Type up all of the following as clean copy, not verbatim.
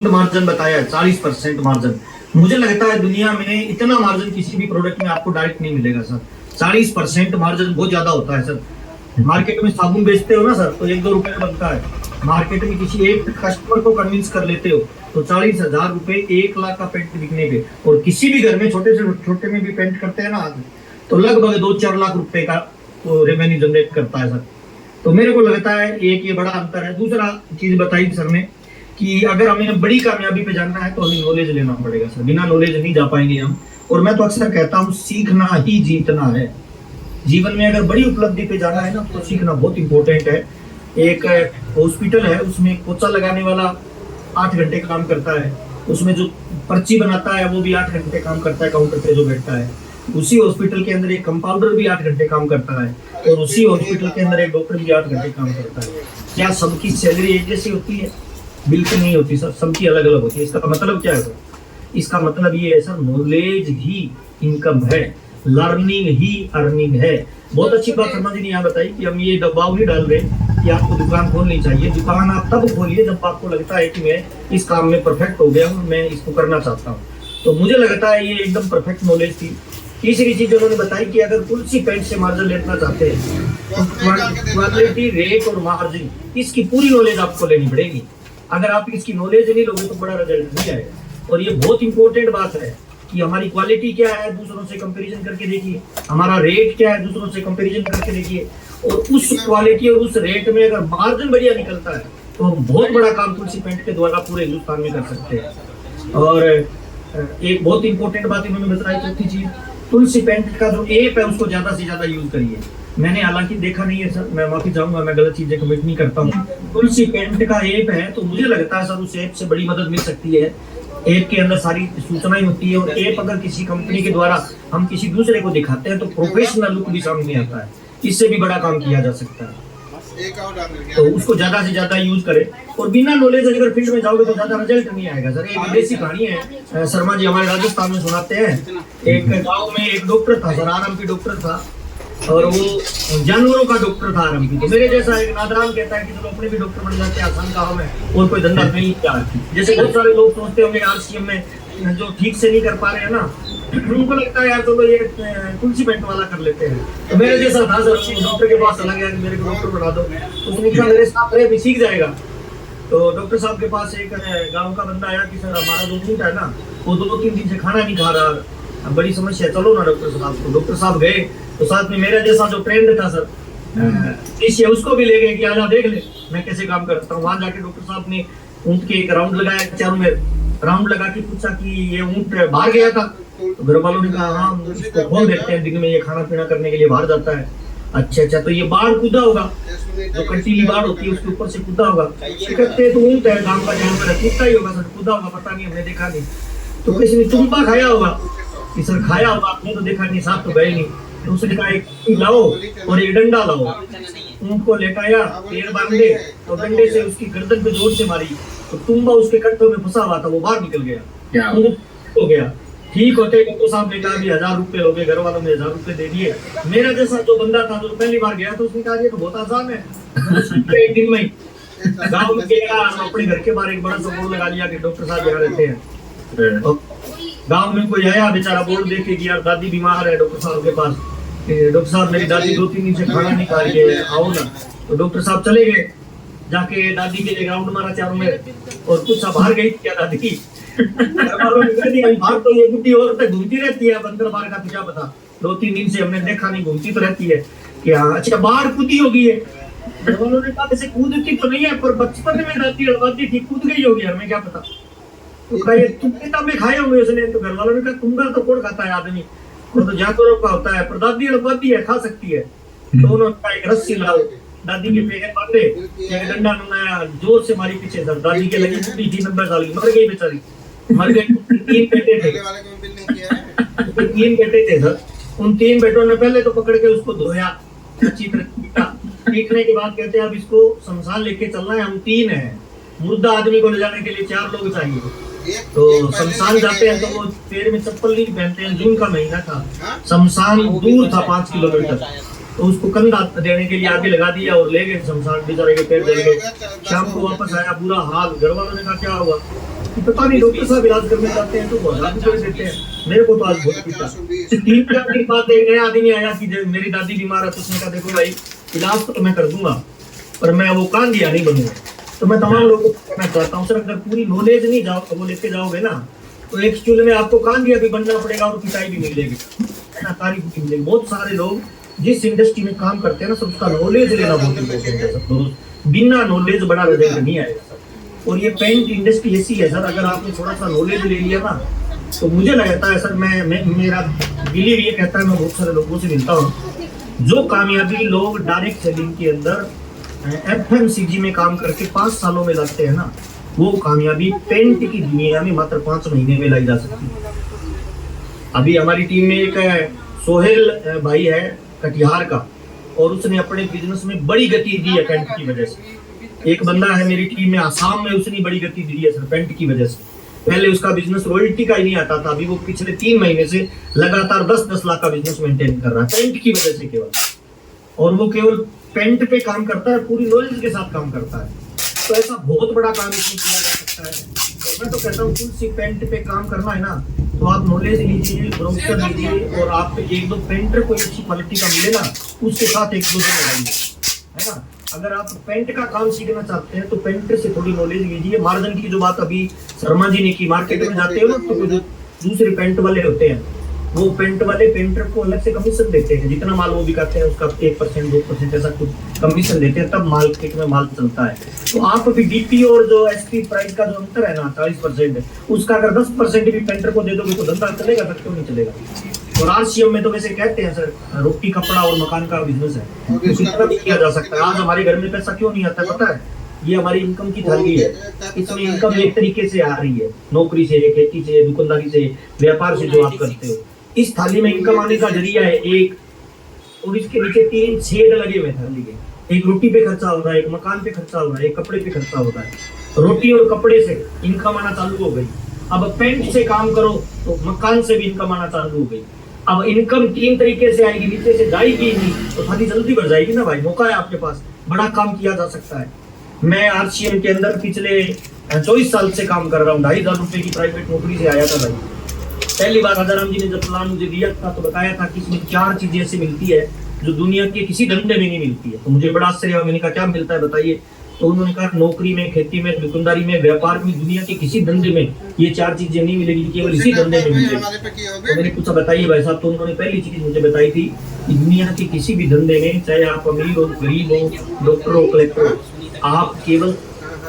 Margin बताया है 40% margin. मुझे लगता है दुनिया में इतना मार्जिन किसी भी प्रोडक्ट में आपको डायरेक्ट नहीं मिलेगा सर। 40% मार्जिन बहुत ज्यादा होता है सर। मार्केट में साबुन बेचते हो ना सर, तो 1-2 रुपए में बनता है। मार्केट में किसी एक कस्टमर को कन्विंस कर लेते हो तो 40,000 रुपए 1 लाख का पेंट बिकने पे, और किसी भी घर में छोटे से छोटे में भी पेंट करते हैं ना आदमी, तो लगभग 2-4 लाख रुपए का वो रेवेन्यू जनरेट करता है सर। तो मेरे को लगता है एक ये बड़ा अंतर है। दूसरा चीज बताई सर ने कि अगर हमें बड़ी कामयाबी पे जाना है तो हमें नॉलेज लेना पड़ेगा सर। बिना नॉलेज नहीं जा पाएंगे हम। और मैं तो अक्सर कहता हूँ सीखना ही जीतना है। जीवन में अगर बड़ी उपलब्धि पे जाना है ना तो सीखना बहुत इंपॉर्टेंट है। एक हॉस्पिटल है, उसमें पोछा लगाने वाला 8 घंटे काम करता है, उसमें जो पर्ची बनाता है वो भी 8 घंटे काम करता है, काउंटर पे जो बैठता है। उसी हॉस्पिटल के अंदर एक कंपाउंडर भी 8 घंटे काम करता है, और उसी हॉस्पिटल के अंदर एक डॉक्टर भी 8 घंटे काम करता है। क्या सबकी सैलरी एक जैसी होती है? बिल्कुल नहीं होती सर, सबकी अलग अलग होती है। इसका मतलब क्या है सर? इसका मतलब ये है सर, नॉलेज ही इनकम है, लर्निंग ही अर्निंग है। बहुत अच्छी बात शर्मा जी ने यहाँ बताई कि हम ये दबाव नहीं डाल रहे कि आपको दुकान खोलनी चाहिए। दुकान आप तब खोलिए जब आपको लगता है कि मैं इस काम में परफेक्ट हो गया हूँ, मैं इसको करना चाहता हूँ। तो मुझे लगता है ये एकदम परफेक्ट नॉलेज थी। तीसरी चीज उन्होंने बताई कि अगर तुलसी पेंट से मार्जिन लेना चाहते हैं तो क्वालिटी, रेट और मार्जिन, इसकी पूरी नॉलेज आपको लेनी पड़ेगी। अगर आप इसकी नॉलेज नहीं लोगे तो बड़ा रिजल्ट नहीं आएगा। और ये बहुत इंपॉर्टेंट बात है कि हमारी क्वालिटी क्या है दूसरों से कंपैरिजन करके देखिए, हमारा रेट क्या है दूसरों से कंपैरिजन करके देखिए, और उस क्वालिटी और उस रेट में अगर मार्जिन बढ़िया निकलता है तो हम बहुत बड़ा काम तुलसी पेंट के द्वारा पूरे हिंदुस्तान में कर सकते हैं। और एक बहुत इंपॉर्टेंट बात इन्होंने बताई, चौथी चीज, तुलसी पेंट का जो ऐप है उसको ज्यादा से ज्यादा यूज करिए। मैंने हालांकि देखा नहीं है सर, मैं माफी चाहूंगा, मैं गलत चीजें कमिट नहीं करता हूँ। तुलसी पेंट का ऐप है तो मुझे लगता है सर उस ऐप से बड़ी मदद मिल सकती है। ऐप के अंदर सारी सूचनाएं होती है, और ऐप अगर किसी कंपनी के द्वारा हम किसी दूसरे को दिखाते हैं तो प्रोफेशनल लुक भी सामने आता है। इससे भी बड़ा काम किया जा सकता है। तो उसको ज्यादा से ज्यादा यूज करें। और बिना नॉलेज अगर फील्ड में जाओगे तो ज्यादा रिजल्ट नहीं आएगा सर। एक विदेशी कहानी है, शर्मा जी हमारे राजस्थान में सुनाते हैं। एक गांव में एक डॉक्टर था सर, आरएमपी डॉक्टर था, और वो जानवरों का डॉक्टर था आरएमपी। तो मेरे जैसा एक नादरान कहता है कि चलो अपने भी डॉक्टर बन जाते हैं, आसान काम है और कोई धंधा नहीं क्या। जैसे बहुत सारे लोग सोचते होंगे आरसीएम में जो ठीक से नहीं कर पा रहे हैं ना, उनको लगता है यार चलो ये तुलसी पेंट वाला कर लेते हैं। तो मेरे जैसा था सर, डॉक्टर के पास चला गया कि मेरे को डॉक्टर बना दो, तो उसने कहा मेरे साथ रहे भी सीख जाएगा। तो डॉक्टर साहब के पास एक गांव का बंदा आया कि सर हमारा जो ऊँट है ना वो 2-3 दिन से खाना नहीं खा रहा, अब बड़ी समस्या है, चलो ना डॉक्टर साहब। तो डॉक्टर साहब गए तो साथ में मेरा जैसा जो ट्रेंड था सर इसे उसको भी ले गए कि आजा देख ले मैं कैसे काम करता हूँ। वहां जाके डॉक्टर साहब ने ऊँट के एक राउंड लगाया, चारों में राउंड लगा के पूछा कि ये ऊँट बाहर गया था? तो घर वालों ने कहा हाँ इसको खोल देते हैं, दिन में ये खाना पीना करने के लिए बाहर जाता है। अच्छा, तो ये बाढ़ कूदा होगा, जो कंटीली बाढ़ होती है उसके ऊपर से कूदा होगा। कहते तो ऊँट है, गांव का जानवर है, कूदता ही होगा सर, कूदा होगा पता नहीं, हमने देखा नहीं। तो किसी ने तुम्बा खाया होगा कि सर खाया होगा, आपने तो देखा नहीं, साथ तो गए नहीं। तो उसने कहा एक लाओ और एक डंडा लाओ। ऊँट को लेटाया, पैर बांधे, तो डंडे से उसकी गर्दन पे जोर से मारी, तो तुम्बा उसके कट्टों में फंसा हुआ था, वो बाहर निकल गया, हो गया। ठीक होते डॉक्टर साहब ने कहा भी 1000 रुपए हो गए, घर वालों ने 1000 रुपए दे दिए। मेरा जैसा जो बंदा था जो पहली बार गया तो उसने कहा ये तो बहुत आसान है। एक दिन में गाँव में गया, अपने घर के बाहर एक बड़ा सा बोर्ड लगा लिया कि डॉक्टर साहब यहाँ रहते हैं। तो गाँव में कोई आया बेचारा, बोर्ड देखे कि यार दादी बीमार है डॉक्टर साहब के पास, डॉक्टर साहब मेरी दादी 2-3 दिन से खाना नहीं खा रही है, आओ ना। तो डॉक्टर साहब चले गए, जाके दादी के लिए राउंड मारा चारों में, और कुछ बाहर गई क्या दादी बाहर तो ये बुढ़ी औरत घूमती रहती है, बंदर बाहर का तुझा पता, 2-3 दिन से हमने देखा नहीं, घूमती तो रहती है कि हाँ अच्छा बाहर कूदी होगी है। उन्होंने कहा जैसे कूदती तो नहीं है पर बचपन में दादी अड़वाती थी, कूद गई होगी, हमें क्या पता। तो कहा तुम किताबें खाए होंगे उसने। तो घर वालों ने कहा तुम्हारा तो कौन खाता है आदमी, वो तो जानवरों का होता है, पर दादी अड़वाती है, खा सकती है। तो उन्होंने कहा एक रस्सी लाओ, दादी के पैर बांधे, एक डंडा बनाया, जोर से मारी पीछे सर, दादी के लगी बुढ़ी थी 90 साल की, मर गई बेचारी, मर गई। 3 बेटे थे, 3 बेटे थे सर। उन 3 बेटों ने पहले तो पकड़ के उसको धोया, अच्छी तरह पीटा, पीटने के बाद कहते हैं अब इसको शमशान लेके चलना है, हम 3 हैं, मुर्दा आदमी को ले जाने के लिए 4 लोग चाहिए। तो शमशान जाते हैं तो वो पैर में चप्पल नहीं पहनते हैं, जून का महीना था, शमशान दूर था 5 किलोमीटर, तो उसको कंधा देने के लिए आगे लगा दिया और ले गए शमशान, बेचारे के पैर जल गए। शाम को वापस आया, बुरा हाल, घर वालों ने कहा क्या हुआ? पता नहीं डॉक्टर साहब इलाज करने जाते हैं तो वो 1000 रुपये देते हैं, मेरे को तो आज बहुत पीटा। 3 की बात एक नया आदमी आया कि मेरी दादी बीमार है, तो उसने कहा देखो भाई इलाज तो मैं कर दूंगा पर मैं वो कान दिया नहीं बनूंगा। तो मैं तमाम लोगों को कहना चाहता हूँ सर, अगर पूरी नॉलेज नहीं जाओ वो लेके जाओगे ना तो एक स्कूल में आपको कान दिया भी बनना पड़ेगा और पिटाई भी मिलेगी, है ना, तारीफ भी मिलेगी। बहुत सारे लोग जिस इंडस्ट्री में काम करते हैं ना, सब उसका नॉलेज लेना बहुत इम्पोर्टेंट है सब। बिना नॉलेज बड़ा रिजल्ट नहीं आएगा सर। और ये पेंट इंडस्ट्री ऐसी है सर, अगर आपने थोड़ा सा नॉलेज ले लिया ना तो मुझे लगता है सर, मैं मेरा बिलीव ये कहता है, मैं बहुत सारे लोगों से मिलता हूँ जो कामयाबी लोग डायरेक्ट सेलिंग के अंदर FMCG में काम करके 5 सालों में लाते हैं ना, वो कामयाबी पेंट की दुनिया में मात्र 5 महीने में लाई जा सकती है। अभी हमारी टीम में एक सोहेल भाई है कटिहार का, और उसने अपने बिजनेस में बड़ी गति दी है पेंट की वजह से। एक बंदा है मेरी टीम में आसाम में, उसने बड़ी गति दी है सर पेंट की वजह से। पहले उसका बिजनेस रॉयल्टी का ही नहीं आता था, अभी वो पिछले 3 महीने से लगातार 10-10 लाख का बिजनेस मेंटेन कर रहा है पेंट की वजह से केवल। और वो केवल पेंट पे काम करता है, पूरी नॉलेज के साथ काम करता है। तो ऐसा बहुत बड़ा काम इसमें किया जा सकता है। और मैं तो कहता हूँ तुलसी पेंट पे काम करना है ना, तो आप नॉलेज लीजिए, ब्रोशर लीजिए, और आप 1-2 पेंटर कोई अच्छी क्वालिटी का मिले ना, उसके साथ 1-2 से लगाइए, है ना। अगर आप पेंट का काम सीखना चाहते हैं तो पेंटर से थोड़ी नॉलेज लीजिए। मार्जिन की जो बात अभी शर्मा जी ने की, मार्केट में जाते हो ना तो जो दूसरे पेंट वाले होते हैं, वो पेंट वाले पेंटर को अलग से कमीशन देते हैं, जितना माल वो बिकाते हैं उसका 1% 2% ऐसा कुछ कमीशन देते हैं, तब मार्केट में माल चलता है। तो आप अभी DP और जो SP प्राइस का जो अंतर है ना 40%, उसका अगर 10% भी पेंटर को दे दोगे तो धंधा चलेगा, तक क्यों नहीं चलेगा। और RCM में तो वैसे कहते हैं सर रोटी कपड़ा और मकान का बिजनेस है, तो कितना भी किया जा सकता है। आज हमारे घर में पैसा क्यों नहीं आता पता है, ये हमारी इनकम की थाली है। इसमें इनकम एक तरीके से आ रही है, नौकरी से, खेती से, दुकानदारी से, व्यापार से जो आप करते हो, इस थाली में इनकम आने का जरिया है एक, और इसके नीचे 3 छेद लगे हुए थाली के। एक रोटी पे खर्चा हो रहा है, एक मकान पे खर्चा हो रहा है, एक कपड़े पे खर्चा हो रहा है। रोटी और कपड़े से इनकम आना चालू हो गई। अब पेंट से काम करो तो मकान से भी इनकम आना चालू हो गई। अब इनकम 3 तरीके से आएगी, नीचे से जाएगी नहीं तो थाली जल्दी बढ़ जाएगी ना भाई। मौका है आपके पास, बड़ा काम किया जा सकता है। मैं RCM के अंदर पिछले 24 साल से काम कर रहा हूँ। 2,500 रुपए की प्राइवेट नौकरी से आया था भाई। पहली बार राजाराम जी ने जब प्लान मुझे दिया था तो बताया था कि इसमें 4 चीजें ऐसी मिलती है जो दुनिया के किसी धंधे में नहीं मिलती है। तो मुझे बड़ा आश्चर्य हुआ, मैंने कहा क्या मिलता है बताइए। तो उन्होंने कहा नौकरी में, खेती में, दुकानदारी में, व्यापार में, दुनिया के किसी धंधे में ये 4 चीजें नहीं मिलेगी, केवल इसी धंधे में मिलेगी। तो मैंने पूछा बताइए भाई साहब, तो उन्होंने पहली चीज मुझे बताई थी कि दुनिया के किसी भी धंधे में, चाहे आप अमीर हो, गरीब हो, डॉक्टर हो, कलेक्टर हो, आप केवल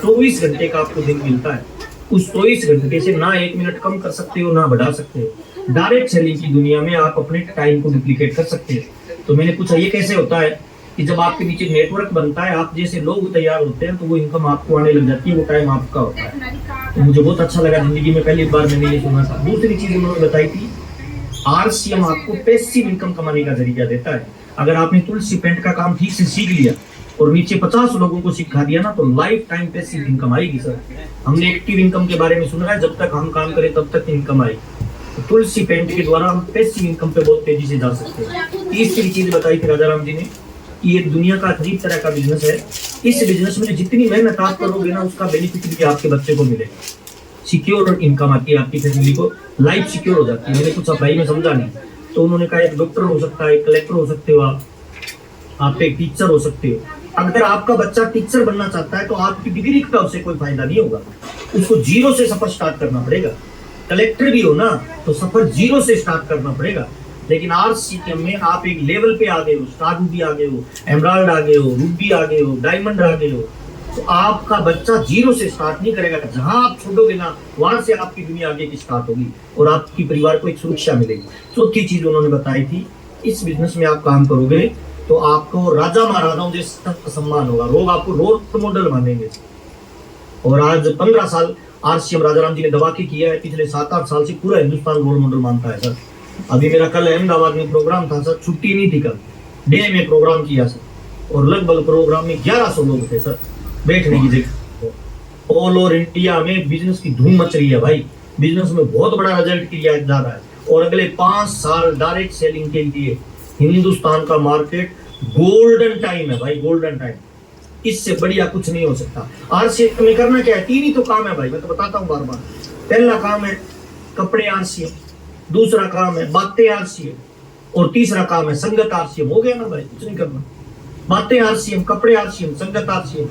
24 घंटे का आपको दिन मिलता है। उस 24 घंटे से ना 1 मिनट कम कर सकते हो ना बढ़ा सकते हो। डायरेक्ट सेलिंग की दुनिया में आप अपने टाइम को डुप्लीकेट कर सकते हैं। तो मैंने पूछा ये कैसे होता है कि जब आपके नीचे नेटवर्क बनता है, आप जैसे लोग तैयार होते हैं तो वो इनकम आपको आने लग जाती है, वो टाइम आपका होता है। तो मुझे बहुत अच्छा लगा, जिंदगी में पहली बार मैंने ये सुना था। दूसरी चीज उन्होंने बताई थी RCM आपको पैसिव इनकम कमाने का जरिया देता है। अगर आपने तुलसी पेंट का काम ठीक से सीख लिया और नीचे 50 लोगों को सिखा दिया ना, तो लाइफ टाइम पैसिव इनकम आएगी सर। हमने एक्टिव इनकम के बारे में सुना है, जब तक हम काम करें तब तक इनकम आएगी। तो तुलसी पेंट के द्वारा हम पैसिव इनकम पे बहुत तेजी से जा सकते हैं। तीसरी चीज बताई थी राजाराम जी ने कि ये दुनिया का अजीब तरह का बिजनेस है। इस बिजनेस में जितनी मेहनत आप करोगे ना, उसका बेनिफिट भी आपके बच्चे को मिलेगा। सिक्योर इनकम आती है, आपकी फैमिली को लाइफ सिक्योर हो जाती है। मैंने पूछा भाई मैं समझा नहीं, तो उन्होंने कहा एक डॉक्टर हो सकता है, एक कलेक्टर हो सकते हो, आप एक टीचर हो सकते हो। अगर आपका बच्चा टीचर बनना चाहता है तो आपकी डिग्री का उससे कोई फायदा नहीं होगा, उसको 0 से सफर स्टार्ट करना पड़ेगा। कलेक्टर भी हो ना तो सफर 0 से स्टार्ट करना पड़ेगा। लेकिन RCM में आप एक लेवल पे आ गए हो, स्टार रूबी आ गए हो, एमराल्ड आ गए हो, रूबी आ गए हो, डायमंड आ गए हो, तो आपका बच्चा 0 से स्टार्ट नहीं करेगा। जहां आप छोड़ोगे ना, वहां से आपकी दुनिया आगे की स्टार्ट होगी और आपकी परिवार को एक सुरक्षा मिलेगी। चौथी चीज उन्होंने बताई थी, इस बिजनेस में आप काम करोगे तो आपको राजा महाराजाओं जैसा सम्मान होगा, लोग आपको रोल मॉडल मानेंगे। और आज 15 साल RCM राजाराम जी ने दबा के किया है, पिछले 7-8 साल से पूरा हिंदुस्तान रोल मॉडल मानता है सर। अभी मेरा कल अहमदाबाद में प्रोग्राम था सर, छुट्टी नहीं थी, कल डे में प्रोग्राम किया सर, और लगभग प्रोग्राम में 1100 लोग थे सर बैठने की जगह। ऑल ओवर इंडिया में बिजनेस की धूम मच रही है भाई, बिजनेस में बहुत बड़ा रिजल्ट किया जा रहा है। और अगले 5 साल डायरेक्ट सेलिंग के लिए हिंदुस्तान का मार्केट गोल्डन टाइम है भाई, गोल्डन टाइम। इससे बढ़िया कुछ नहीं हो सकता। आरसीएम में करना क्या है, 3 ही तो काम है भाई, मैं तो बताता हूँ बार बार। पहला काम है कपड़े आरसीएम, दूसरा काम है बातें आरसीएम, और तीसरा काम है संगत आरसीएम। हो गया ना भाई, कुछ नहीं करना। बातें आरसीएम, कपड़े आरसीएम, संगत आरसीएम।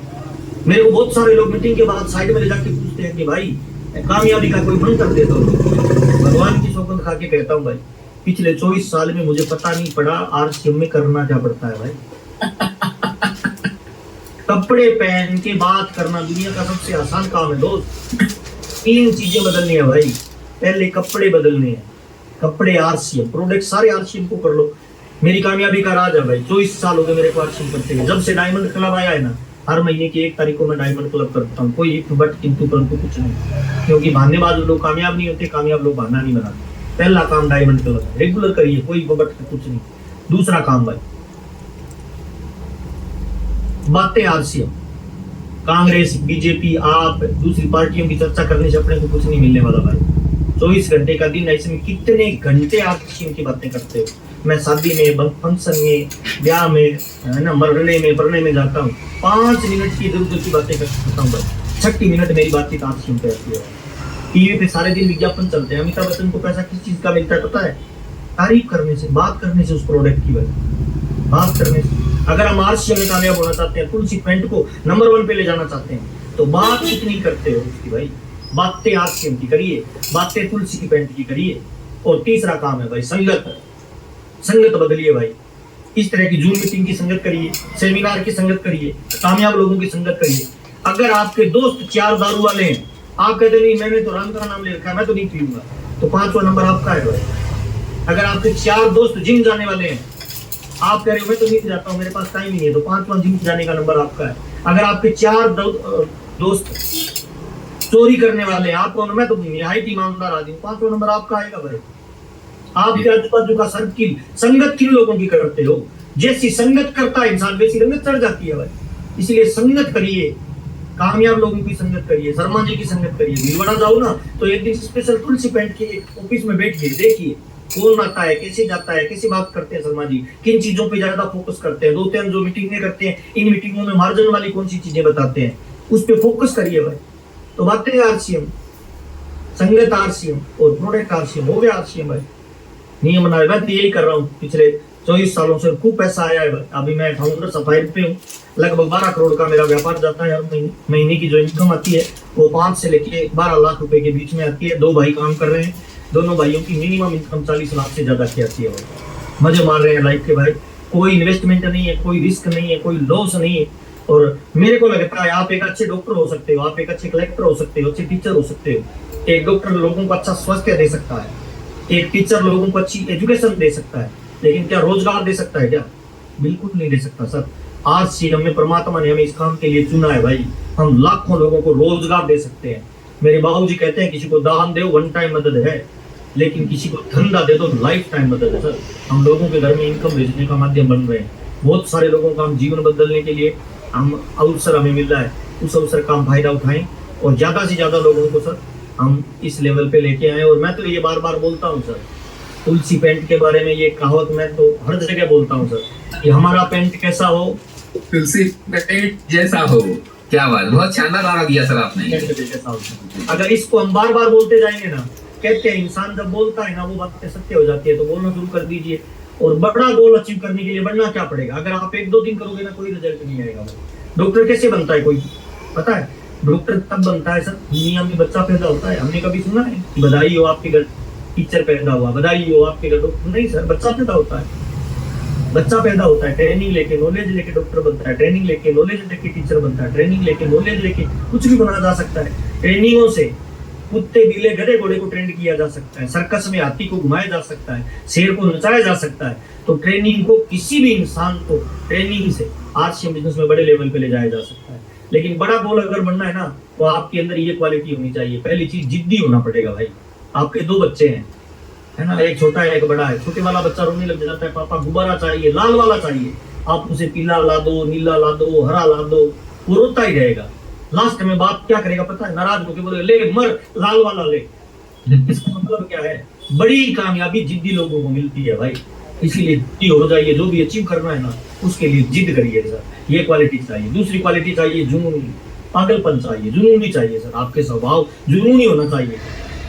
मेरे को बहुत सारे लोग मीटिंग के बाद साइड में ले जाके पूछते हैं कि भाई कामयाबी का कोई मंत्र दे दो। भगवान की सौगंध खा के कहता हूँ भाई, पिछले 24 साल में मुझे पता नहीं पड़ा आरसीएम में करना क्या पड़ता है भाई। कपड़े पहन के बात करना दुनिया का सबसे आसान काम है दोस्त। 3 चीजें बदलनी है भाई। पहले कपड़े बदलने हैं, कपड़े आरसीएम, प्रोडक्ट सारे आरसीएम को कर लो। मेरी कामयाबी का राज है भाई, 24 साल हो गए मेरे को आरसीएम करते हुए। जब से डायमंड क्लब आया है ना, हर महीने की 1 तारीख को मैं डायमंड क्लब करता हूँ। कोई इफ बट किंतु परंतु कुछ नहीं, क्योंकि बहानेबाज लोग कामयाब नहीं होते, कामयाब लोग बहाना नहीं बनाते। पहला काम डायमंड क्लब है, रेगुलर करिए, कोई बट कुछ नहीं। दूसरा काम भाई बातें आरसीएम। कांग्रेस, बीजेपी, आप दूसरी पार्टियों की चर्चा करने से अपने को कुछ नहीं मिलने वाला भाई। 24 घंटे का दिन है, इसमें कितने घंटे आरसीएम की बातें करते हो। मैं शादी में, फंक्शन में, ब्याह में, है ना, मरने में जाता हूँ, 5 मिनट की इधर उधर की बातें करता हूँ भाई। 6 मिनट मेरी बातचीत आरसीएम पे आती है। टीवी पे सारे दिन विज्ञापन चलते हैं। अमिताभ बच्चन को पैसा किस चीज का मिलता है पता है? तारीफ करने से, बात करने से, उस प्रोडक्ट की भाई, बात करने से। अगर हम आरसीएम में कामयाब होना चाहते हैं, तुलसी पेंट को नंबर 1 पे ले जाना चाहते हैं, तो बात कितनी करते हो उसकी भाई। बातें आरसीएम की करिए, बातें तुलसी की पेंट की करिए। और तीसरा काम है भाई संगत। संगत बदलिए भाई। इस तरह की जूम मीटिंग की संगत करिए, सेमिनार की संगत करिए, कामयाब लोगों की संगत करिए। अगर आपके दोस्त 4 दारू वाले हैं, आप कहते नहीं मैंने तो राम का नाम ले रखा है, मैं तो नहीं पीऊंगा, तो 5वां नंबर आपका है भाई। अगर आपके 4 दोस्त जिम जाने वाले हैं, आप कह रहे हो मैं तो नहीं जाता हूँ, मेरे पास टाइम नहीं है, तो 5वां जिम जाने का नंबर आपका है। अगर आपके 4 दोस्त चोरी करने वाले हैं, आप कौन? मैं तो निहायत ईमानदार आदमी, 5वां नंबर आपका आएगा भाई। आपके आजू बाजू का सर्किल, संगत किन लोगों की करते हो? जैसी संगत करता है इंसान, वैसी रंगत चढ़ जाती है भाई। इसलिए संगत करिए, कामयाब लोगों की संगत करिए, शर्मा जी की संगत करिए। भीलवाड़ा जाओ ना तो एक दिन स्पेशल तुलसी पेंट के ऑफिस में बैठिए, देखिए कौन आता है, कैसे जाता है, कैसे बात करते हैं शर्मा जी, किन चीजों पे ज्यादा फोकस करते हैं। 2-3 जो मीटिंगें करते हैं, इन मीटिंगों में मार्जिन वाली कौन सी चीजें बताते हैं, उस पर फोकस करिए भाई। तो बातें आरसीएम, संगत आरसीएम और प्रोडक्ट आरसीएम। हो गया आरसीएम भाई। नियम बना, मैं तो यही कर रहा हूँ पिछले 24 सालों से, खूब पैसा आया है भाई। अभी मैं फाउंडर सफाई पे हूँ, लगभग 12 करोड़ का मेरा व्यापार जाता है। हर महीने की जो इनकम आती है वो 5 से लेके 12 लाख रुपए के बीच में आती है। 2 भाई काम कर रहे हैं, दोनों भाइयों की मिनिमम इनकम 40 लाख से ज्यादा की आती है भाई। मजे मार रहे हैं लाइफ के भाई, कोई इन्वेस्टमेंट नहीं है, कोई रिस्क नहीं है, कोई लॉस नहीं है। और मेरे को लगता है आप एक अच्छे डॉक्टर हो सकते हो, आप एक अच्छे कलेक्टर हो सकते हो, अच्छे टीचर हो सकते हो। एक डॉक्टर लोगों को अच्छा स्वास्थ्य दे सकता है, एक टीचर लोगों को अच्छी एजुकेशन दे सकता है, लेकिन क्या रोजगार दे सकता है क्या? बिल्कुल नहीं दे सकता सर। आज से हमें परमात्मा ने हमें इस काम के लिए चुना है भाई। हम लाखों लोगों को रोजगार दे सकते हैं। मेरे बाबूजी कहते हैं किसी को दान दो 1 टाइम मदद है, लेकिन किसी को धंधा दे दो लाइफ टाइम मदद है सर। हम लोगों के घर में इनकम भेजने का माध्यम बन रहे हैं। बहुत सारे लोगों का हम जीवन बदलने के लिए हम अवसर हमें मिल रहा है, उस अवसर का हम फायदा उठाएं और ज्यादा से ज्यादा लोगों को सर हम इस लेवल पे लेके आए। और मैं तो ये बार बार बोलता हूँ सर, तुलसी पेंट के बारे में ये कहावत मैं तो हर जगह बोलता हूँ सर, कि हमारा पेंट कैसा हो, तुलसी पेंट जैसा हो। क्या बात, बहुत शानदार नारा दिया सर आपने। अगर इसको हम बार बार बोलते जाएंगे ना, कहते हैं इंसान जब बोलता है ना वो बातें सत्य हो जाती है, तो बोलना शुरू कर दीजिए। और बड़ा गोल अचीव करने के लिए बढ़ना क्या पड़ेगा? अगर आप 1-2 दिन करोगे ना, कोई रिजल्ट नहीं आएगा। डॉक्टर कैसे बनता है कोई पता है? डॉक्टर तब बनता है सर, दुनिया में बच्चा पैदा होता है। हमने कभी सुना है बधाई हो आपके घर टीचर पैदा हुआ, बधाई हो आपके घर डॉक्टर? नहीं सर, बच्चा पैदा होता है। बच्चा पैदा होता है, ट्रेनिंग लेके, नॉलेज लेके डॉक्टर बनता है, ट्रेनिंग लेके, नॉलेज लेके टीचर बनता है, ट्रेनिंग लेके, नॉलेज लेके कुछ भी बना जा सकता है। ट्रेनिंगों से कुत्ते, बिल्ले, गधे, घोड़े को ट्रेंड किया जा सकता है, सर्कस में हाथी को घुमाया जा सकता है, शेर को नचाया जा सकता है। तो ट्रेनिंग को, किसी भी इंसान को ट्रेनिंग से आरसीएम बिजनेस में बड़े लेवल पे ले जाया जा सकता है। लेकिन बड़ा गोल अगर बनना है ना, तो आपके अंदर ये क्वालिटी होनी चाहिए। पहली चीज जिद्दी होना पड़ेगा भाई। आपके 2 बच्चे हैं, है ना, एक छोटा है एक बड़ा है। छोटे वाला बच्चा रोने लग जाता है, पापा गुब्बारा चाहिए, लाल वाला चाहिए। आप उसे पीला ला दो, नीला ला दो, हरा ला दो, वो रोता ही रहेगा। लास्ट में बाप क्या करेगा पता है? नाराज होकर बोले ले मर, लाल वाला ले। इसका मतलब क्या है? बड़ी कामयाबी जिद्दी लोगों को मिलती है भाई। इसीलिए जिद्दी हो जाइए, जो भी अचीव करना है ना उसके लिए जिद करिए सर। ये क्वालिटी चाहिए। दूसरी क्वालिटी चाहिए जुनून, पागलपन चाहिए, जुनून भी चाहिए सर। आपके स्वभाव जुनूनी होना चाहिए,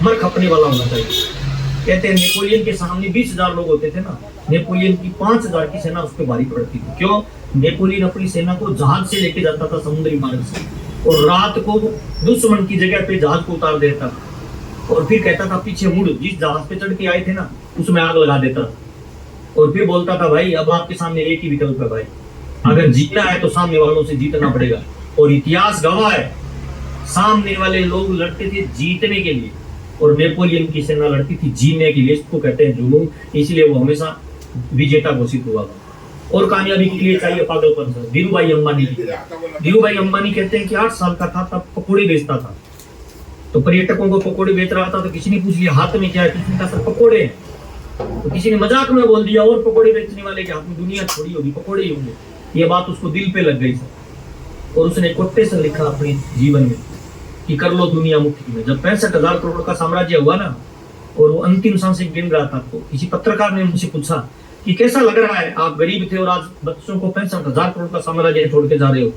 मर खपने वाला होना चाहिए। कहते हैं नेपोलियन के सामने 20,000 लोग होते थे ना, नेपोलियन की 5,000 की सेना उस पर भारी पड़ती थी। क्यों? नेपोलियन अपनी सेना को जहाज से लेके जाता था, समुद्री मार्ग से, और रात को दुश्मन की जगह पे जहाज को उतार देता था और फिर कहता था पीछे मुड़, जिस जहाज पे चढ़ के आए थे ना उसमें आग लगा देता था। और फिर बोलता था भाई अब आपके सामने एक ही विकल्प है भाई, अगर जीतना है तो सामने वालों से जीतना पड़ेगा। और इतिहास गवाह है, सामने वाले लोग लड़ते थे जीतने के लिए और नेपोलियन की सेना लड़ती थी जीने के लिए। इसको कहते हैं जुनून, इसलिए वो हमेशा विजेता घोषित हुआ। और कामयाबी के लिए चाहिए पागलपन सर। धीरूभाई अंबानी, धीरूभाई अंबानी कहते हैं कि 8 साल का था तब पकौड़े बेचता था, तो पर्यटकों को पकौड़े बेच रहा था तो किसी ने पूछ लिया हाथ में क्या है, किसी ने कहा सर पकौड़े हैं। तो किसी ने मजाक में बोल दिया और पकौड़े बेचने वाले के हाथ में दुनिया थोड़ी होगी, पकौड़े ही होंगे। ये बात उसको दिल पे लग गई सर और उसने कोटेशन लिखा अपने जीवन में कि कर लो दुनिया मुट्ठी में। जब 65,000 करोड़ का साम्राज्य हुआ ना और वो अंतिम सांसें गिन रहा था, तो किसी पत्रकार ने मुझसे पूछा कि कैसा लग रहा है, आप गरीब थे और आज बच्चों को 65,000 करोड़ का साम्राज्य छोड़ के जा रहे हो।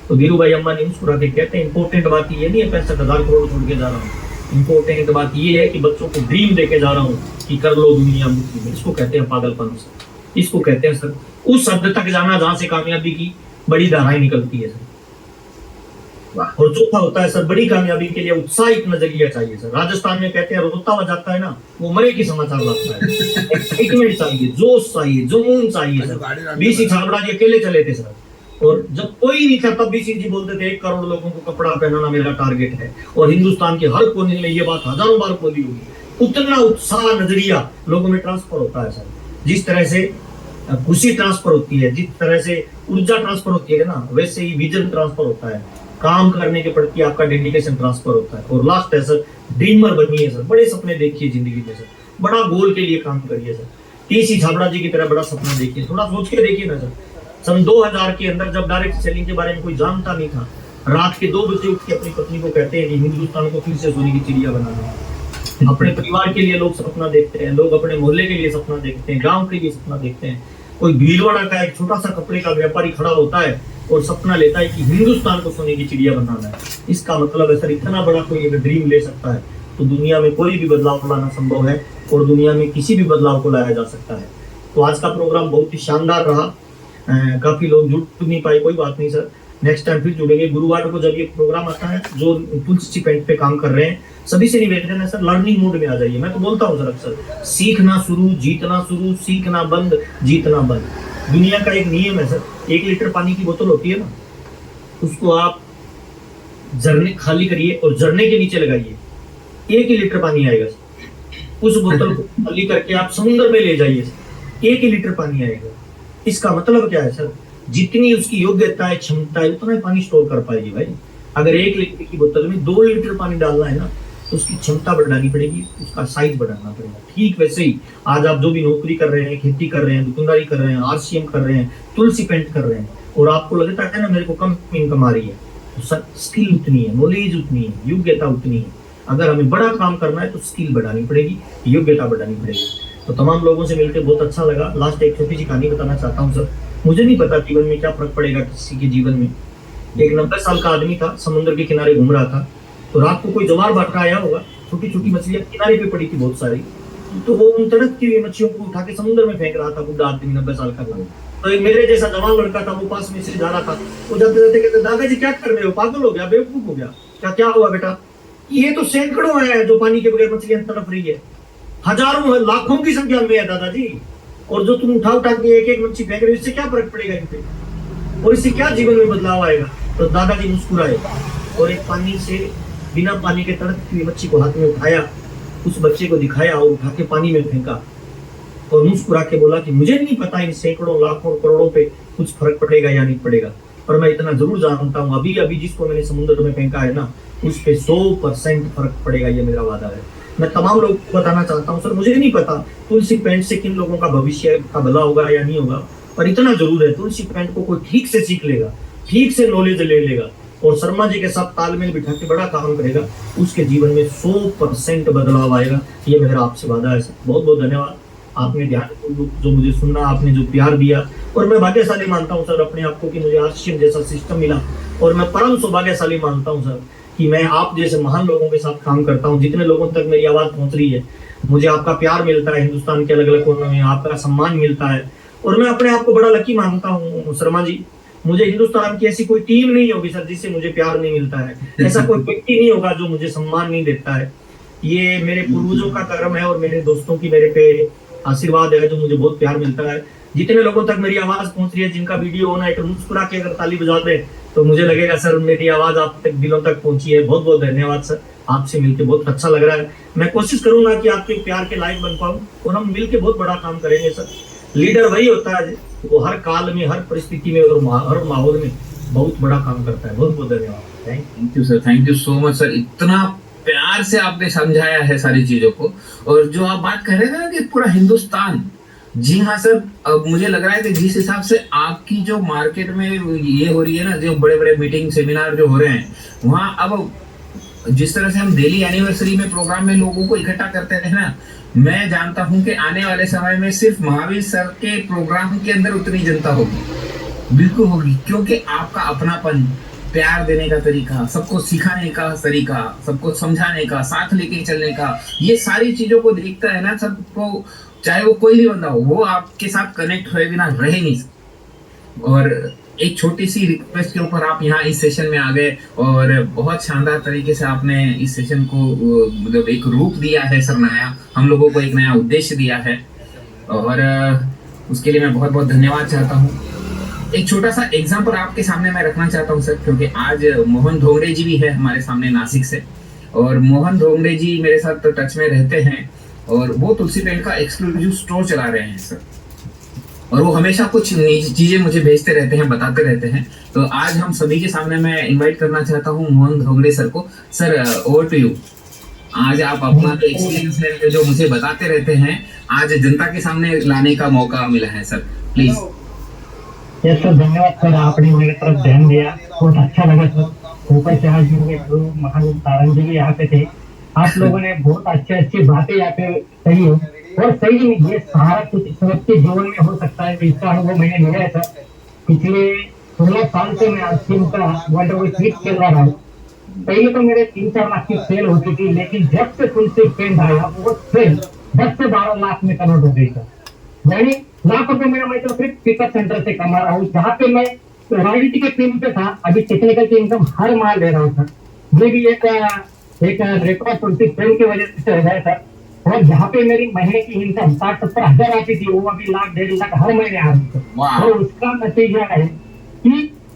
तो धीरूभाई अंबानी मुस्कुरा के कहते हैं इंपॉर्टेंट बात ये नहीं है 65,000 करोड़ छोड़ के जा रहा हूँ, इंपॉर्टेंट बात ये है कि बच्चों को ड्रीम देके जा रहा हूँ कि कर लो दुनिया मुट्ठी में। इसको कहते हैं पागलपन सर, इसको कहते हैं सर उस हद तक जाना जहां से कामयाबी की बड़ी धाराएं निकलती है सर। और चौथा होता है सर बड़ी कामयाबी के लिए उत्साहित नजरिया चाहिए सर। राजस्थान में कहते हैं रोता हुआ जाता है ना वो मरे की समाचार लाता है। एक्साइटमेंट चाहिए, जोश चाहिए, जुनून चाहिए सर। बीसी छाबड़ा जी अकेले चले थे सर और जब कोई नहीं था तब बीसी जी बोलते थे 1 करोड़ लोगों को कपड़ा पहनाना मेरा टारगेट है। और हिंदुस्तान के हर कोने में ये बात हजारों बार बोली होगी। उतना उत्साह नजरिया लोगों में ट्रांसफर होता है सर। जिस तरह से खुशी ट्रांसफर होती है, जिस तरह से ऊर्जा ट्रांसफर होती है ना, वैसे ही विजन ट्रांसफर होता है, काम करने के प्रति आपका डेडिकेशन ट्रांसफर होता है। और लास्ट है सर ड्रीमर बनिए सर, बड़े सपने देखिए जिंदगी में सर, बड़ा गोल के लिए काम करिए सर। टीसी छाबड़ा जी की तरह बड़ा सपना देखिए, थोड़ा सोच के देखिए ना सर। सन 2000 के अंदर जब डायरेक्ट सेलिंग के बारे में कोई जानता नहीं था, रात के 2 बजे उठ के अपनी पत्नी को कहते हैं कि हिंदुस्तान को फिर से सोने की चिड़िया बनाना है। अपने परिवार के लिए लोग सपना देखते हैं, लोग अपने मोहल्ले के लिए सपना देखते हैं, गांव के लिए सपना देखते हैं। कोई भीलवाड़ा का एक छोटा सा कपड़े का व्यापारी खड़ा होता है और सपना लेता है कि हिंदुस्तान को सोने की चिड़िया बनाना है। इसका मतलब है सर इतना बड़ा कोई अगर ड्रीम ले सकता है तो दुनिया में कोई भी बदलाव लाना संभव है और दुनिया में किसी भी बदलाव को लाया जा सकता है। तो आज का प्रोग्राम बहुत ही शानदार रहा। काफी लोग जुड़ नहीं पाए, कोई बात नहीं सर, नेक्स्ट टाइम फिर जुड़ेंगे। गुरुवार को जब ये प्रोग्राम आता है, जो तुलसी पेंट पे काम कर रहे हैं सभी से निवेदन है सर लर्निंग मोड में आ जाइए। मैं तो बोलता हूँ सर अक्सर सीखना शुरू, जीतना शुरू, सीखना बंद, जीतना बंद। दुनिया का एक नियम है सर, 1 लीटर पानी की बोतल होती है ना, उसको आप झरने खाली करिए और झरने के नीचे लगाइए, 1 ही लीटर पानी आएगा सर। उस बोतल को खाली करके आप समुद्र में ले जाइए सर, 1 ही लीटर पानी आएगा। इसका मतलब क्या है सर, जितनी उसकी योग्यता है, क्षमता है, उतना पानी स्टोर कर पाएगी भाई। अगर 1 लीटर की बोतल में 2 लीटर पानी डालना है ना तो उसकी क्षमता बढ़ानी पड़ेगी, उसका साइज बढ़ाना पड़ेगा। ठीक वैसे ही आज आप जो भी नौकरी कर रहे हैं, खेती कर रहे हैं, दुकानदारी कर रहे हैं, आरसीएम कर रहे हैं, तुलसी पेंट कर रहे हैं और आपको लगता है ना मेरे को कम इनकम आ रही है, तो सर स्किल उतनी है, नॉलेज उतनी है, योग्यता उतनी है। अगर हमें बड़ा काम करना है तो स्किल बढ़ानी पड़ेगी, योग्यता बढ़ानी पड़ेगी। तो तमाम लोगों से मिलकर बहुत अच्छा लगा। लास्ट एक छोटी सी कहानी बताना चाहता हूँ सर। मुझे नहीं पता जीवन में क्या फर्क पड़ेगा किसी के जीवन में। एक 90 साल का आदमी था, समुद्र के किनारे घूम रहा था, तो रात को कोई जवार बांट आया होगा, छोटी छोटी मछलियां किनारे पे पड़ी थी बहुत सारी, तो वो उन तड़पती हुई मच्छियों को उठा के समुद्र में फेंक रहा था। बुढ़ा आदमी 90 साल का था। तो एक मेरे जैसा जवान लड़का था, वो पास में से जा रहा था, वो जाते जाते कहते दादाजी क्या कर रहे हो, पागल हो गया, बेवकूफ हो गया, क्या क्या हुआ बेटा? ये तो सैकड़ों है जो पानी के बगैर मछलियां तड़प रही है, हजारों है, लाखों की संख्या में है दादाजी, और जो तुम उठा उठा के एक एक मच्छी फेंक रहे हो, इससे क्या फर्क पड़ेगा इन पे, और इससे क्या जीवन में बदलाव आएगा? तो दादाजी मुस्कुराए और एक पानी से बिना पानी के तड़पती हुई मच्छी को हाथ में उठाया, उस बच्चे को दिखाया और उठा के पानी में फेंका और मुस्कुरा के बोला कि मुझे नहीं पता इन सैकड़ों लाखों करोड़ों पे कुछ फर्क पड़ेगा या नहीं पड़ेगा, पर मैं इतना जरूर जानता हूँ अभी अभी जिसको मैंने समुद्र में फेंका है ना, उस पे 100% फर्क पड़ेगा, ये मेरा वादा है। मैं तमाम लोगों को बताना चाहता हूँ सर, मुझे नहीं पता तुलसी पेंट से किन लोगों का भविष्य का भला होगा या नहीं होगा, पर इतना जरूर है तुलसी पेंट को कोई ठीक से सीख लेगा, ठीक से नॉलेज ले लेगा और शर्मा जी के साथ तालमेल बिठा के बड़ा काम करेगा, उसके जीवन में 100% बदलाव आएगा। ये मेरा आपसे वादा है सर। बहुत बहुत धन्यवाद। आपने ध्यान जो मुझे सुनना, आपने जो प्यार दिया, और मैं भाग्यशाली मानता हूँ सर अपने आप को कि मुझे आरसीएम जैसा सिस्टम मिला, और मैं परम सौभाग्यशाली मानता हूँ सर कि मैं आप जैसे महान लोगों के साथ काम करता हूँ। जितने लोगों तक मेरी आवाज पहुंच रही है, मुझे आपका प्यार मिलता है, हिंदुस्तान के अलग अलग कोनों में आपका सम्मान मिलता है, और मैं अपने आप को बड़ा लकी मानता हूँ शर्मा जी। मुझे हिंदुस्तान की ऐसी कोई टीम नहीं होगी सर जिससे मुझे प्यार नहीं मिलता है, ऐसा कोई व्यक्ति नहीं होगा जो मुझे सम्मान नहीं देता है। ये मेरे पूर्वजों का कर्म है और मेरे दोस्तों की मेरे पे आशीर्वाद है जो मुझे बहुत प्यार मिलता है। जितने लोगों तक मेरी आवाज पहुंच रही है, जिनका वीडियो होना है, मुस्कुरा के अगर ताली बजा दे तो मुझे लगेगा सर मेरी आवाज आप तक दिलों तक पहुंची है। बहुत बहुत धन्यवाद सर, आपसे मिलकर बहुत अच्छा लग रहा है। मैं कोशिश करूंगा कि आपके प्यार के लायक बन पाऊं और हम मिलकर बहुत बड़ा काम करेंगे सर। लीडर वही होता है वो हर काल में, हर परिस्थिति में और हर माहौल में बहुत बड़ा काम करता है। बहुत बहुत धन्यवाद। Thank you sir, thank you so much sir. इतना प्यार से आपने समझाया है सारी चीजों को। और जो आप बात कर रहे थे ना कि पूरा हिंदुस्तान, जी हाँ सर, अब मुझे लग रहा है कि जिस हिसाब से आपकी जो मार्केट में ये हो रही है ना, जो बड़े बड़े मीटिंग सेमिनार जो हो रहे हैं वहाँ, अब जिस तरह से हम डेली एनिवर्सरी में प्रोग्राम में लोगों को इकट्ठा करते हैं ना, मैं जानता हूं कि आने वाले समय में सिर्फ महावीर सर के प्रोग्राम के अंदर उतनी जनता होगी, बिल्कुल होगी, क्योंकि आपका अपनापन, प्यार देने का तरीका, सबको सिखाने का तरीका, सबको समझाने का, साथ लेके चलने का, ये सारी चीजों को देखता है ना सबको, चाहे वो कोई भी बंदा हो, वो आपके साथ कनेक्ट हुए बिना रह ही नहीं सकता। और एक छोटी सी रिक्वेस्ट के ऊपर आप यहाँ इस सेशन में आ गए और बहुत शानदार तरीके से आपने इस सेशन को मतलब एक रूप दिया है सर, नया हम लोगों को एक नया उद्देश्य दिया है, और उसके लिए मैं बहुत बहुत धन्यवाद चाहता हूँ। एक छोटा सा एग्जाम्पल आपके सामने मैं रखना चाहता हूँ सर, क्योंकि आज मोहन धोंगड़े जी भी है हमारे सामने नासिक से, और मोहन धोंगड़े जी मेरे साथ टच में रहते हैं और वो तुलसी पेंट का एक्सक्लूसिव स्टोर चला रहे हैं सर, और वो हमेशा कुछ चीजें मुझे भेजते रहते हैं, बताते रहते हैं। तो आज हम सभी के सामने मैं इनवाइट करना चाहता हूँ मोहन धोंगड़े सर को। Sir over to you. आज आप अपना जो एक्सपीरियंस है, जो मुझे बताते रहते हैं, आज जनता के सामने लाने का मौका मिला है सर, प्लीज। यस सर, धन्यवाद सर, आपने मेरे तरफ ध्यान दिया, बहुत अच्छा लगा सर। ऊपर से आज मेरे गुरु महावीर सारंग जी भी यहाँ पे थे, आप लोगों ने बहुत अच्छी अच्छी बातें यहाँ पे कही है, और सही में ये सारा कुछ सबके जीवन में हो सकता है, इसका अनुभव मैंने लिया है सर। पिछले 16 साल से मैं आरसीएम का वर्ल्ड वाइड ट्रिप खेल रहा हूँ। पहले तो मेरे 3-4 लाख की सेल होती थी, लेकिन जब से तुलसी पेंट आया वो सेल 10 से 12 लाख में कन्वर्ट हो गई सर। यानी लाख रुपए मेरा मैं तो सिर्फ पिकअप सेंटर से कमा रहा हूँ, जहाँ पे मैं रॉयल्टी के टीम पे था, अभी टेक्निकल की इनकम हर माह ले रहा हूँ सर। ये भी एक रिकॉर्ड तुलसी पेंट की वजह से हो गया सर। और जहाँ पे मेरी महीने की इनकम 60-70 हजार आती थी, वो अभी लाख 1.5 लाख हर महीने आ रही है। और उसका नतीजा है कि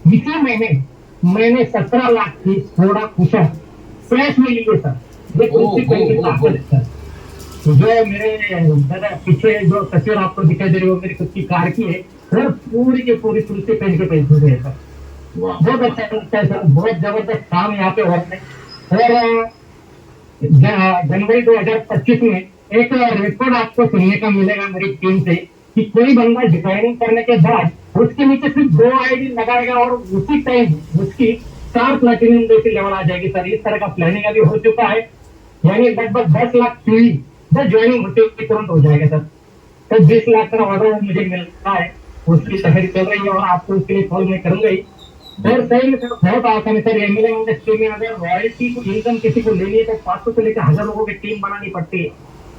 इसी महीने मैंने 17 लाख की थोड़ा कुशल फ्लैश में लिए सर। ये तुलसी पेंट की ताकत है सर। जो मेरे दादा पीछे जो तस्वीर आपको दिखाई दे रही है वो मेरी खुद की कार की है, और पूरी की पूरी तुलसी पेंट के पेंट हुए है सर। बहुत अच्छा लगता है सर, बहुत जबरदस्त काम यहाँ पे हो रहा है। और जनवरी 2025 में एक रिकॉर्ड आपको सुनने का मिलेगा मेरी टीम से कि कोई बंदा ज्वाइनिंग करने के बाद उसके नीचे सिर्फ 2 आईडी लगाएगा और उसी टाइम उसकी 4 प्लैटिनम जैसी लेवल आ जाएगी सर। इस तरह का प्लानिंग अभी हो चुका है, यानी लगभग 10 लाख सीढ़ी बस ज्वाइनिंग होते हुए तुरंत हो जाएगा सर। तो 20 लाख का ऑर्डर मुझे मिल रहा है, उसकी तैयारी चल रही है और आपको उसके लिए कॉल मैं करूंगा ही। और सही में सर बहुत आसान है सर, एमएलएम इंडस्ट्री में अगर रॉयल्टी को इनकम किसी को लेनी है तो 500 से लेकर 1000 लोगों की टीम बनानी पड़ती है।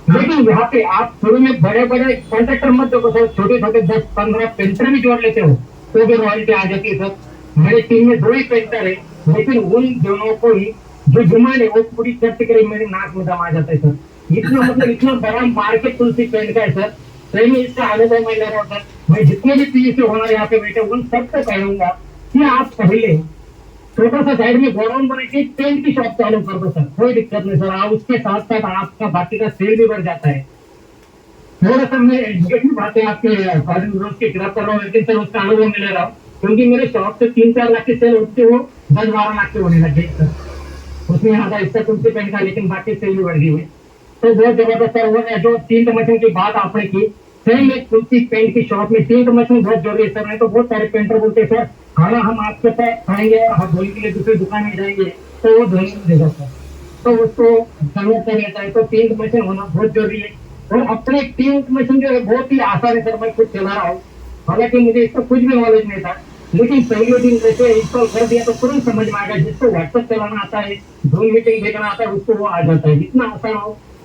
लेकिन यहाँ पे आप शुरू में बड़े बड़े कॉन्ट्रैक्टर मत देखो सर, छोटे छोटे 10-15 पेंटर भी जोड़ लेते हो तो भी रॉयल्टी आ जाती है सर। मेरी टीम में 2 ही पेंटर है, लेकिन उन दोनों को ही जो डिमांड है वो पूरी करते करे मेरे नाक में दम आ जाता है सर। इतना मतलब इतना बड़ा मार्केट तुलसी पेंट का है सर। सही में इसका अनुभव मैं ले रहा हूँ सर। मैं जितने भी पीएससी होना यहाँ पे बैठे उन सबको कहूंगा कि आप पहले छोटा सा साइड में गोडाउन बना के पेंट की शॉप चालू कर दो सर, कोई दिक्कत नहीं सर। आप उसके साथ साथ आपका बाकी का सेल भी बढ़ जाता है। थोड़ा सा मैं नेगेटिव बातें आपके रोज की खिलाफ कर रहा हूँ, लेकिन सर उसका अनुभव मैं ले रहा हूँ, क्योंकि मेरे शॉप से 3-4 लाख की सेल होती हो 10-12 लाख की होने लग गई सर। उसमें आधा हिस्सा तुलसी पेंट का, लेकिन बाकी सेल भी बढ़ गई हुई। तो बहुत जबरदस्त सर। वो जो 3 मशीन की बात आपने की, सही में तुलसी पेंट की शॉप में 3 मशीन बहुत जरूरी है सर। नहीं तो बहुत सारे पेंटर बोलते हैं सर खाना हम आपके पास खाएंगे और हम धोने के लिए दूसरी दुकान में जाएंगे तो वो धोने देगा सर, तो उसको कन्वर्ट कर लेता है। तो 3 मशीन होना बहुत जरूरी है। और अपने टीम मशीन जो है बहुत ही आसान है सर, मैं खुद चला रहा हूँ। हालांकि मुझे इसका कुछ भी नॉलेज नहीं था, लेकिन पहले दिन जैसे इंस्टॉल कर दिया तो तुरंत समझ में आ गया। जिसको व्हाट्सएप चलाना आता है, जूम मीटिंग देखना आता है, उसको वो आ जाता है, इतना आसान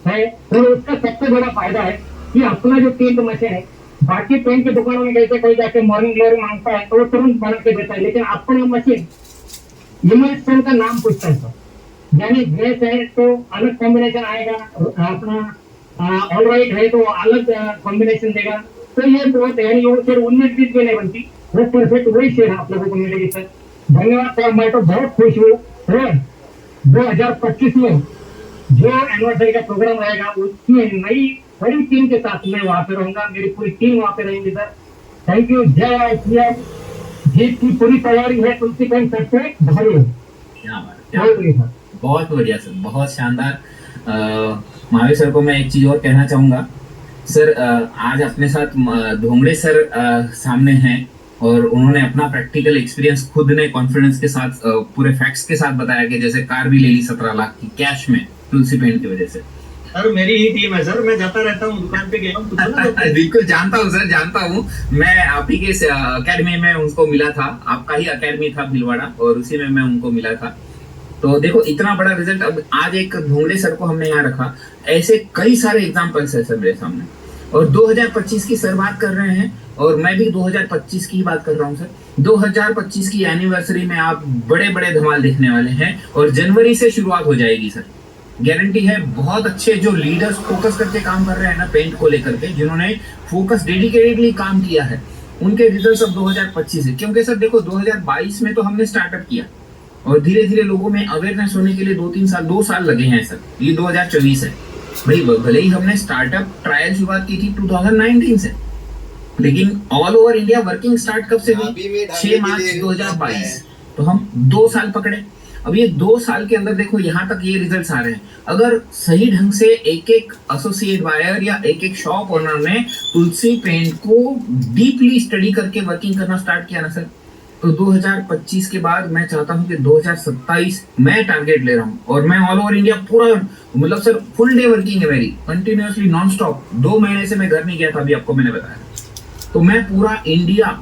है। और उसका सबसे बड़ा फायदा है कि अपना जो पेंट मशीन है, बाकी पेंट की दुकानों में जैसे कोई जाके मॉर्निंग ग्लोरी मांगता है तो वो तुरंत बना के देता है, लेकिन अपना मशीन इमल्सन का नाम पूछता है सर। यानी ग्रेस है तो अलग कॉम्बिनेशन आएगा, अपना ऑल राइट है तो अलग कॉम्बिनेशन देगा। तो ये बहुत यानी वो फिर 19-20 भी नहीं बनती, वो परफेक्ट वही शेयर आप लोगों को मिलेगी सर। धन्यवाद सर, मैं तो बहुत खुश हूँ। और 2025 में जो एनिवर्सरी का प्रोग्राम रहेगा उसकी नई बड़ी टीम के साथ मैं वहां पे रहूंगा, मेरी पूरी टीम वहां पे रहेगी सर। Thank you. जय आईसीएम। जीत की पूरी तैयारी है, तुलसी पेंट सर से भारी है। क्या बात है, बहुत बढ़िया सर, बहुत शानदार। महावीर सर को मैं एक चीज और कहना चाहूंगा सर। आज अपने साथ धोंगड़े सर सामने हैं और उन्होंने अपना प्रैक्टिकल एक्सपीरियंस खुद ने कॉन्फिडेंस के साथ पूरे फैक्ट्स के साथ बताया कि जैसे कार भी ले ली 17 लाख की कैश में तुलसी पेंट की वजह से। सर मेरी ही टीम है सर, मैं जाता रहता हूँ दुकान पे, गया हूँ बिल्कुल जानता हूँ सर, जानता हूँ। मैं आप ही के अकेडमी में उनको मिला था, आपका ही अकेडमी था भीलवाड़ा, और उसी में मैं उनको मिला था। तो देखो इतना बड़ा रिजल्ट। अब आज एक धोंगड़े सर को हमने यहाँ रखा, ऐसे कई सारे एग्जाम्पल्स है सर मेरे सामने। और 2025 की सर बात कर रहे हैं और मैं भी 2025 की ही बात कर रहा हूँ सर। 2025 की एनिवर्सरी में आप बड़े बड़े धमाल देखने वाले हैं और जनवरी से शुरुआत हो जाएगी सर, गारंटी है। बहुत अच्छे जो लीडर्स फोकस करके काम कर रहे हैं ना पेंट को लेकर के, जिन्होंने फोकस डेडिकेटेडली काम किया है, उनके रिजल्ट्स अब 2025 है। क्योंकि सर देखो 2022 में तो हमने स्टार्टअप किया और धीरे धीरे लोगों में अवेयरनेस होने के लिए 2 साल लगे हैं सर। ये 2024 है भाई, भले ही हमने स्टार्टअप ट्रायल शुरुआत की थी 2019 से, लेकिन all over India working start कब से हुई? 6 मार्च 2022। तो हम 2 साल पकड़े। अब ये 2 साल के अंदर देखो यहाँ तक ये रिजल्ट्स आ रहे हैं। अगर सही ढंग से एक एक एसोसिएट बायर या एक एक शॉप ओनर ने तुलसी पेंट को डीपली स्टडी करके वर्किंग करना स्टार्ट किया ना सर, तो 2025 के बाद मैं चाहता हूँ कि 2027 मैं टारगेट ले रहा हूँ और मैं ऑल ओवर इंडिया पूरा, मतलब सर फुल डे वर्किंग है मेरी, कंटिन्यूअसली नॉन स्टॉप। 2 महीने से मैं घर नहीं गया था, अभी आपको मैंने बताया। तो मैं पूरा इंडिया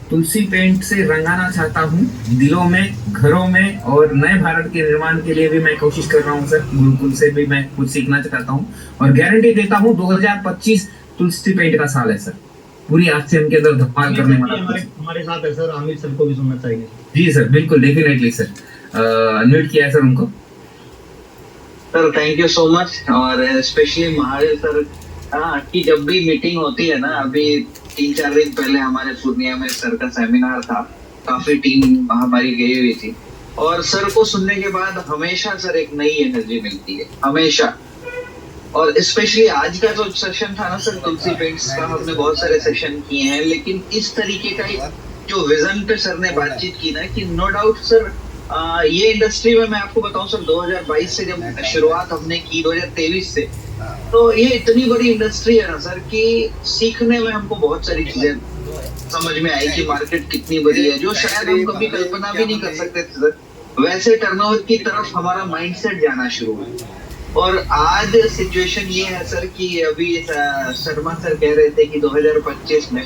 तुलसी पेंट से रंगाना चाहता हूँ, दिलों में, घरों में, और नए भारत के निर्माण के लिए भी मैं कोशिश कर रहा हूँ सर। गुरुकुल से भी मैं कुछ सीखना चाहता हूँ और गारंटी देता हूँ 2025 तुलसी पेंट का साल है सर। पूरी आज से उनके अंदर धमाल करने वाला हमारे साथ है सर। आमिर सर को भी सुनना चाहिए। जी सर, बिल्कुल, डेफिनेटली सर। अनम्यूट किया है सर उनको। Sir thank you so much. और स्पेशली महावीर सर की जब भी मीटिंग होती है ना, अभी 3-4 दिन पहले हमारे पूर्णिया में सर का सेमिनार था, काफी टीम हमारी गई हुई थी, और सर को सुनने के बाद हमेशा सर एक नई एनर्जी मिलती है, हमेशा। और स्पेशली आज का जो सेशन था ना सर तुलसी पेंट्स का, हमने बहुत सारे सेशन किए हैं, लेकिन इस तरीके का जो विजन पे सर ने बातचीत की ना, कि नो डाउट सर ये इंडस्ट्री में मैं आपको बताऊं सर 2022 से जब शुरुआत हमने की, 2023 से, तो ये इतनी बड़ी इंडस्ट्री है ना सर कि सीखने में हमको बहुत सारी चीजें समझ में आई कि मार्केट कितनी बड़ी है, जो शायद हम कभी कल्पना भी नहीं कर सकते थे सर। वैसे टर्नओवर की तरफ हमारा माइंडसेट जाना शुरू हुआ। और आज सिचुएशन ये है सर कि अभी शर्मा सर कह रहे थे कि 2025 में,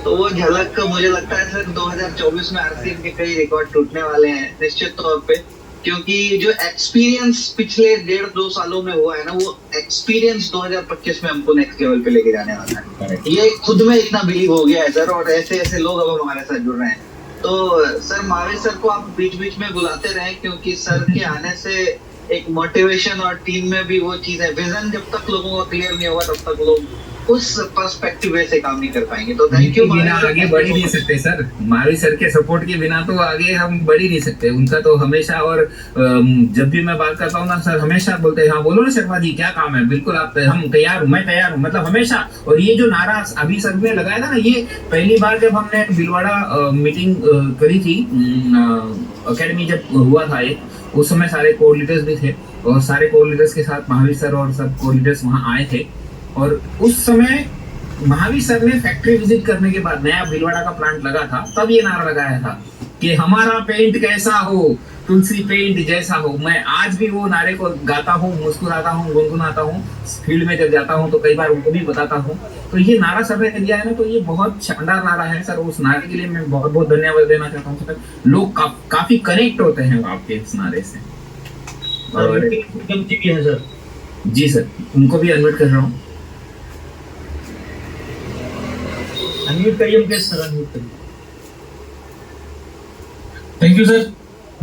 तो वो झलक मुझे लगता है सर 2024 में आरसीएम के कई रिकॉर्ड टूटने वाले हैं निश्चित तौर पे, क्योंकि जो एक्सपीरियंस पिछले 1.5-2 सालों में हुआ है ना, वो एक्सपीरियंस 2025 में हमको नेक्स्ट लेवल पे लेके जाने वाला है। ये खुद में इतना बिलीव हो गया है सर, और ऐसे ऐसे लोग अब हमारे साथ जुड़ रहे हैं। तो सर महावीर सर को आप बीच बीच में बुलाते रहें, क्योंकि सर के आने से एक मोटिवेशन और टीम में भी वो चीज है, विजन जब तक लोगों को क्लियर नहीं होगा तब तक लोग उस पर्सपेक्टिव से काम नहीं कर पाएंगे। तो थैंक यू। बिना आगे बढ़ ही नहीं सकते सर, महावीर सर के सपोर्ट के बिना तो आगे हम बढ़ ही नहीं सकते। उनका तो हमेशा, और जब भी मैं बात करता हूँ ना सर, हमेशा बोलते हैं हाँ बोलो ना शर्मा जी क्या काम है, बिल्कुल आप, हम तैयार हूँ, मैं तैयार हूँ, मतलब हमेशा। और ये जो नारा अभी सर ने लगाया था ना, ये पहली बार जब हमने भीलवाड़ा मीटिंग करी थी, अकेडमी जब हुआ था एक, उस समय सारे को लीडर्स भी थे और सारे को लीडर्स के साथ महावीर सर और सब को लीडर्स वहाँ आए थे। और उस समय महावीर सर ने फैक्ट्री विजिट करने के बाद, नया भीलवाड़ा का प्लांट लगा था, तब ये नारा लगाया था कि हमारा पेंट कैसा हो, तुलसी पेंट जैसा हो। मैं आज भी वो नारे को गाता हूँ, मुस्कुराता हूँ, गुनगुनाता हूँ। फील्ड में जब जाता हूँ तो कई बार उनको भी बताता हूँ। तो ये नारा सर ने दिया है ना, तो ये बहुत शानदार नारा है सर। उस नारे के लिए मैं बहुत बहुत धन्यवाद देना चाहता हूँ सर। लोग काफी कनेक्ट होते हैं आपके इस नारे से। और निगम जी भी है सर। जी सर, उनको भी अनम्यूट कर रहा हूँ। अनम्यूट करिए मुकेश सर, अनम्यूट करिए। थैंक यू सर,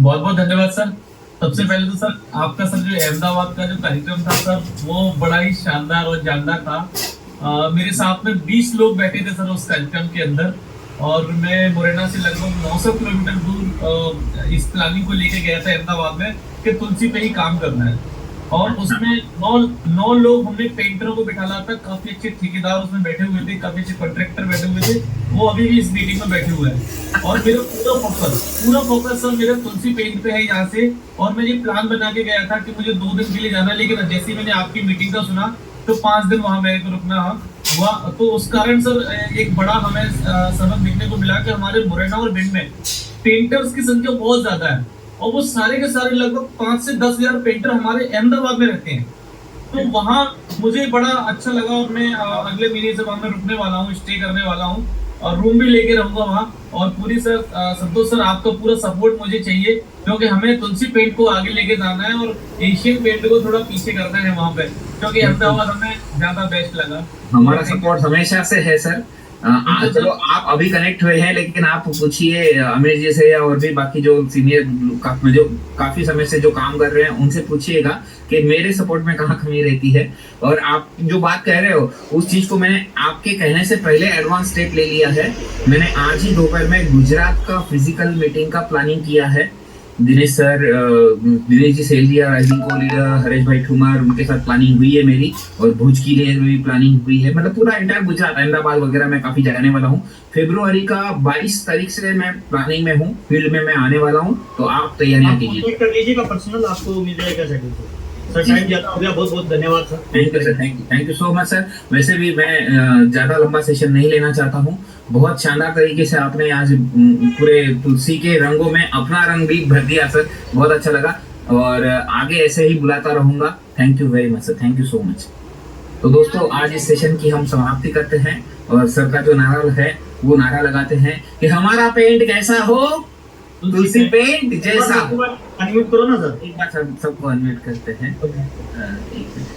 बहुत बहुत धन्यवाद सर। सबसे पहले तो सर आपका सर जो अहमदाबाद का जो कार्यक्रम था सर, वो बड़ा ही शानदार और जानदार था। मेरे साथ में 20 लोग बैठे थे सर उस कार्यक्रम के अंदर, और मैं मुरैना से लगभग 900 किलोमीटर दूर इस प्लानिंग को लेके गया था अहमदाबाद में कि तुलसी पे ही काम करना है। और उसमें 9 लोग हमने पेंटरों को बिठाला था। काफी अच्छे ठेकेदार उसमें बैठे हुए थे, काफी अच्छे कॉन्ट्रैक्टर बैठे हुए थे। वो अभी भी इस मीटिंग में बैठे हुए हैं। और मेरा पूरा फोकस सर मेरा तुलसी पेंट पे है यहाँ से। और मैं ये प्लान बना के गया था कि मुझे 2 दिन के लिए जाना है, लेकिन जैसे ही मैंने आपकी मीटिंग का सुना तो 5 दिन वहां मेरे को रुकना हुआ। तो उस कारण सर एक बड़ा हमें सबक देखने को मिला कि हमारे मुरैना और भिंड में पेंटर्स की संख्या बहुत ज्यादा है, और वो सारे के सारे लगभग 5 से 10 हजार पेंटर हमारे अहमदाबाद में रहते हैं। तो वहाँ मुझे बड़ा अच्छा लगा, और मैं अगले महीने से वहाँ में रुकने वाला हूँ, स्टे करने वाला हूँ, और रूम भी लेके रहूंगा वहाँ। और पूरी सर संतोष सर आपका पूरा सपोर्ट मुझे चाहिए, क्योंकि हमें तुलसी पेंट को आगे लेके जाना है और एशियन पेंट को थोड़ा पीछे करना है वहाँ पे, क्योंकि अहमदाबाद हमें ज्यादा बेस्ट लगा। हमारा सपोर्ट हमेशा से है सर। चलो आप अभी कनेक्ट हुए हैं, लेकिन आप पूछिए अमीर जी से या और भी बाकी जो सीनियर जो काफी समय से जो काम कर रहे हैं उनसे पूछिएगा कि मेरे सपोर्ट में कहाँ कमी रहती है। और आप जो बात कह रहे हो उस चीज को मैंने आपके कहने से पहले एडवांस स्टेप ले लिया है। मैंने आज ही दोपहर में गुजरात का फिजिकल मीटिंग का प्लानिंग किया है। दिनेश सर, दिनेश जी सेल्डिया, राइजिंग को लीडर, हरेश भाई ठुमर, उनके साथ प्लानिंग हुई है मेरी। और भुज के लिए भी प्लानिंग हुई है। मतलब पूरा इंटायर गुजरात, अहमदाबाद वगैरह में काफी जाने वाला हूँ। फरवरी का 22 तारीख से मैं प्लानिंग में हूँ, फील्ड में मैं आने वाला हूँ। तो आप तैयारियां कीजिए। कॉन्टैक्ट कर लीजिएगा पर्सनल, आपको मिल जाएगा शेड्यूल सर। टाइम ज्यादा हो गया, बहुत बहुत धन्यवाद sir. Thank you sir, thank you so much sir. वैसे भी मैं ज्यादा लंबा सेशन नहीं लेना चाहता हूँ। बहुत शानदार तरीके से आपने आज पूरे तुलसी के रंगों में अपना रंग भी भर दिया सर। बहुत अच्छा लगा, और आगे ऐसे ही बुलाता रहूंगा। Thank you very much sir, thank you so much. तो दोस्तों आज इस सेशन की हम समाप्ति करते हैं, और सर का जो नारा है वो नारा लगाते हैं कि हमारा पेंट कैसा हो, तुलसी पेंट जैसा। अनम्यूट करो ना सर। एक बार सबको अनम्यूट करते हैं। एक मिनट।